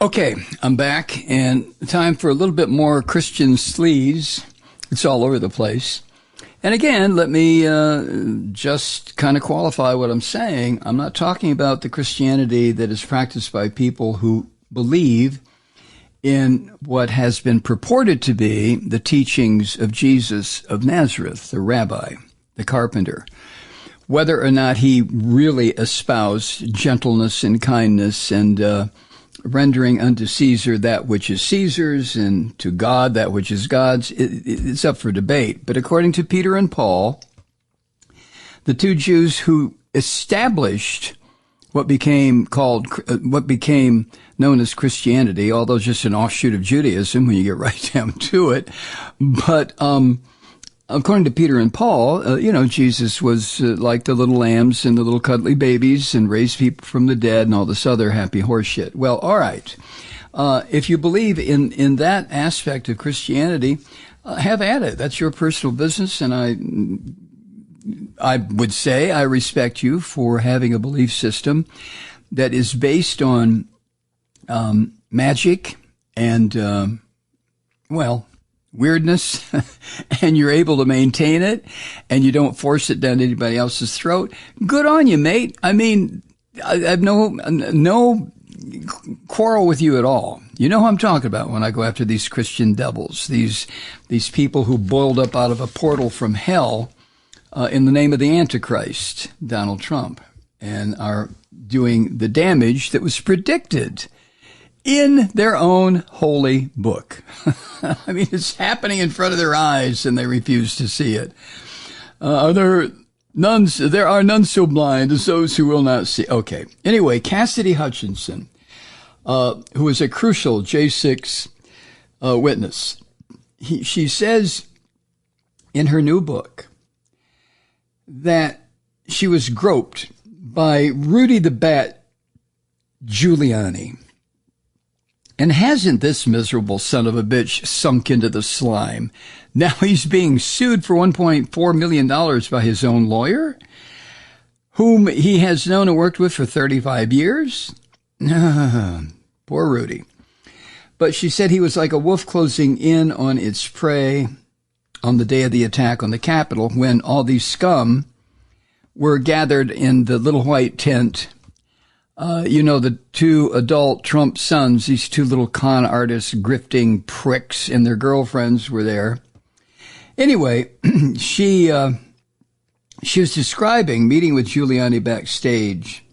Okay, I'm back, and time for a little bit more Christian sleaze. It's all over the place. And again, let me just kind of qualify what I'm saying. I'm not talking about the Christianity that is practiced by people who believe in what has been purported to be the teachings of Jesus of Nazareth, the rabbi, the carpenter. Whether or not he really espoused gentleness and kindness and rendering unto Caesar that which is Caesar's and to God that which is God's, it's up for debate. But according to Peter and Paul, the two Jews who established what became known as Christianity, although just an offshoot of Judaism when you get right down to it. But according to Peter and Paul, Jesus was like the little lambs and the little cuddly babies and raised people from the dead and all this other happy horse shit. Well, all right. If you believe in that aspect of Christianity, have at it. That's your personal business, and I would say I respect you for having a belief system that is based on magic and, weirdness, and you're able to maintain it, and you don't force it down anybody else's throat. Good on you, mate. I mean, I have no quarrel with you at all. You know who I'm talking about when I go after these Christian devils, these people who boiled up out of a portal from hell in the name of the Antichrist, Donald Trump, and are doing the damage that was predicted in their own holy book. I mean, it's happening in front of their eyes, and they refuse to see it. There are none so blind as those who will not see. Okay. Anyway, Cassidy Hutchinson, who is a crucial J6 witness, she says in her new book that she was groped by Rudy the Bat Giuliani. And hasn't this miserable son of a bitch sunk into the slime? Now he's being sued for $1.4 million by his own lawyer, whom he has known and worked with for 35 years. Poor Rudy. But she said he was like a wolf closing in on its prey on the day of the attack on the Capitol, when all these scum were gathered in the little white tent. The two adult Trump sons, these two little con artists, grifting pricks, and their girlfriends were there. Anyway, she was describing meeting with Giuliani backstage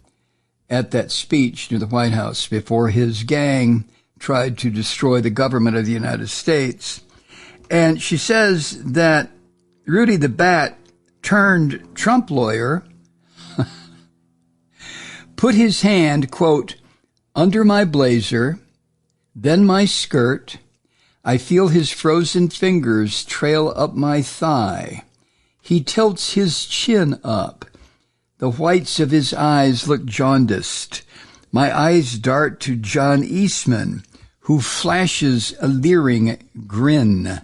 at that speech near the White House before his gang tried to destroy the government of the United States. And she says that Rudy the Bat turned Trump lawyer put his hand, quote, under my blazer, then my skirt. I feel his frozen fingers trail up my thigh. He tilts his chin up. The whites of his eyes look jaundiced. My eyes dart to John Eastman, who flashes a leering grin.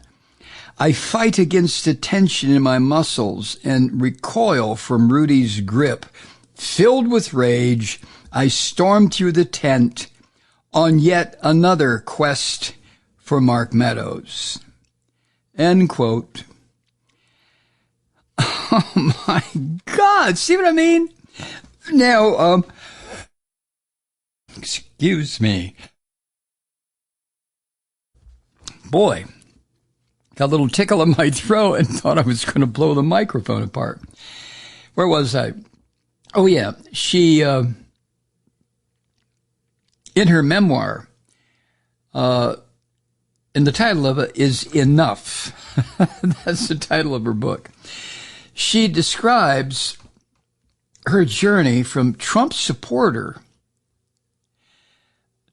I fight against the tension in my muscles and recoil from Rudy's grip. Filled with rage, I storm through the tent on yet another quest for Mark Meadows. End quote. Oh my God, see what I mean? Now, excuse me. Boy, got a little tickle in my throat and thought I was going to blow the microphone apart. Where was I? Oh, yeah. She, in her memoir, and the title of it is Enough. That's the title of her book. She describes her journey from Trump supporter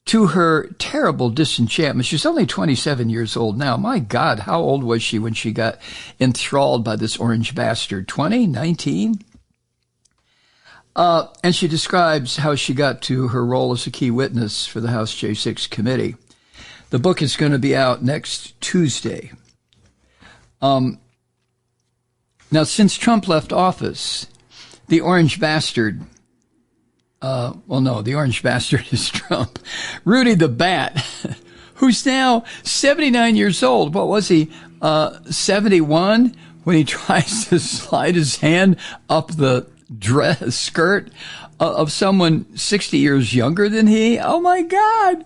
to her terrible disenchantment. She's only 27 years old now. My God, how old was she when she got enthralled by this orange bastard? 20? 19? And she describes how she got to her role as a key witness for the House J6 committee. The book is going to be out next Tuesday. Now, since Trump left office, the orange bastard Well, no, the orange bastard is Trump. Rudy the Bat, who's now 79 years old. What was he? 71 when he tries to slide his hand up the skirt of someone 60 years younger than he. Oh my God.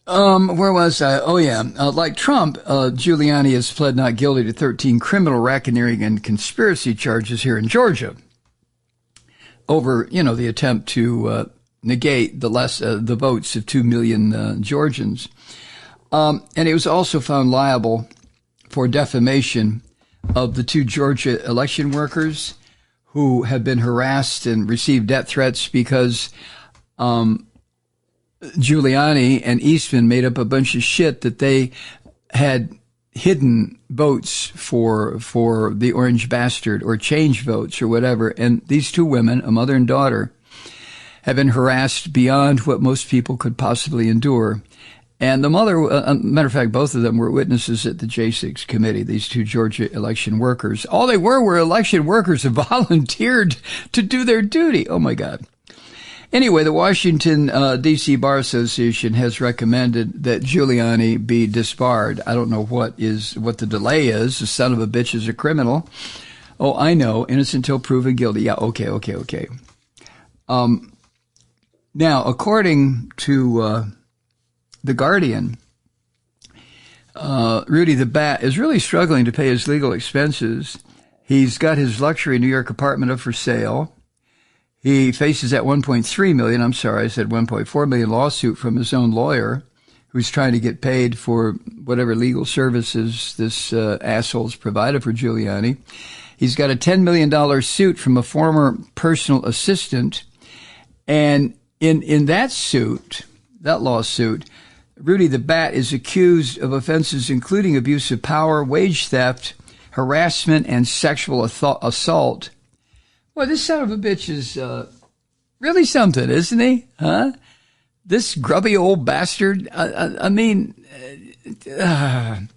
Where was I? Oh yeah. Like Trump, Giuliani has pled not guilty to 13 criminal racketeering and conspiracy charges here in Georgia over, the attempt to negate the votes of 2 million Georgians. And he was also found liable for defamation of the 2 Georgia election workers who have been harassed and received death threats because Giuliani and Eastman made up a bunch of shit that they had hidden votes for the orange bastard or change votes or whatever. And these 2 women, a mother and daughter, have been harassed beyond what most people could possibly endure. And the mother, matter of fact, both of them were witnesses at the J6 committee, these 2 Georgia election workers. All they were election workers who volunteered to do their duty. Oh, my God. Anyway, the Washington, D.C. Bar Association has recommended that Giuliani be disbarred. I don't know what the delay is. The son of a bitch is a criminal. Oh, I know. Innocent until proven guilty. Yeah, okay. Now, according to The Guardian, Rudy the Bat is really struggling to pay his legal expenses. He's got his luxury New York apartment up for sale. He faces that 1.3 million, I'm sorry, I said 1.4 million lawsuit from his own lawyer who's trying to get paid for whatever legal services this asshole's provided for Giuliani. He's got a $10 million suit from a former personal assistant. And in that lawsuit, Rudy the Bat is accused of offenses including abuse of power, wage theft, harassment, and sexual assault. Well, this son of a bitch is really something, isn't he? Huh? This grubby old bastard. I mean, now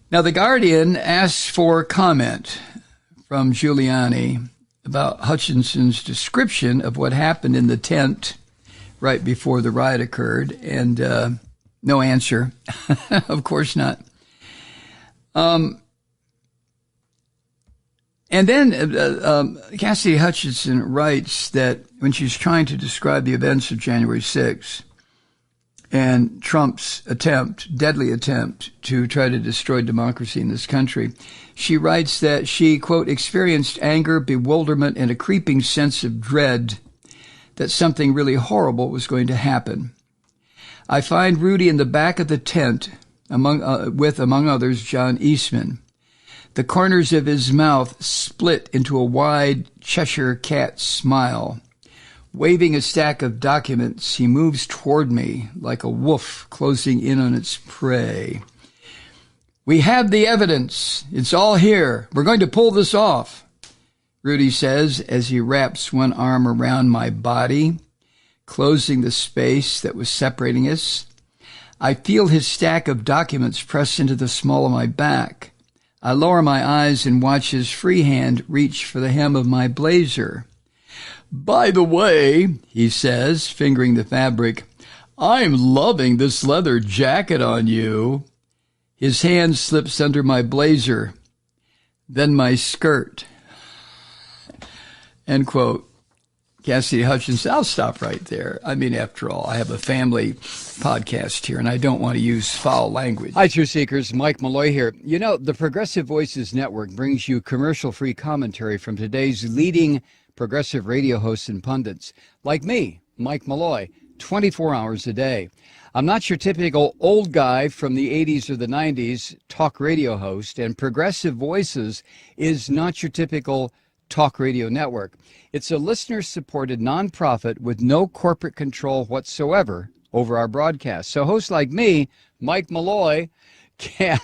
The Guardian asks for comment from Giuliani about Hutchinson's description of what happened in the tent right before the riot occurred, and no answer. Of course not. And then Cassidy Hutchinson writes that when she's trying to describe the events of January 6th and Trump's deadly attempt to try to destroy democracy in this country, she writes that she, quote, experienced anger, bewilderment, and a creeping sense of dread that something really horrible was going to happen. I find Rudy in the back of the tent among others, John Eastman. The corners of his mouth split into a wide Cheshire cat smile. Waving a stack of documents, he moves toward me like a wolf closing in on its prey. We have the evidence. It's all here. We're going to pull this off, Rudy says as he wraps one arm around my body, closing the space that was separating us. I feel his stack of documents press into the small of my back. I lower my eyes and watch his free hand reach for the hem of my blazer. By the way, he says, fingering the fabric, I'm loving this leather jacket on you. His hand slips under my blazer, then my skirt. End quote. Cassidy Hutchinson, I'll stop right there. I mean, after all, I have a family podcast here, and I don't want to use foul language. Hi, Truth Seekers. Mike Malloy here. You know, the Progressive Voices Network brings you commercial-free commentary from today's leading progressive radio hosts and pundits, like me, Mike Malloy, 24 hours a day. I'm not your typical old guy from the 80s or the 90s talk radio host, and Progressive Voices is not your typical talk radio network. It's a listener-supported nonprofit with no corporate control whatsoever over our broadcast. So hosts like me, Mike Malloy,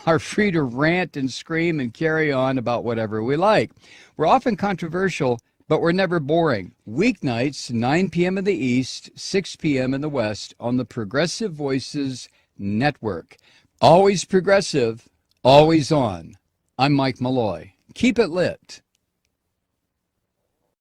are free to rant and scream and carry on about whatever we like. We're often controversial, but we're never boring. Weeknights, 9 p.m. in the East, 6 p.m. in the West on the Progressive Voices Network. Always progressive, always on. I'm Mike Malloy. Keep it lit.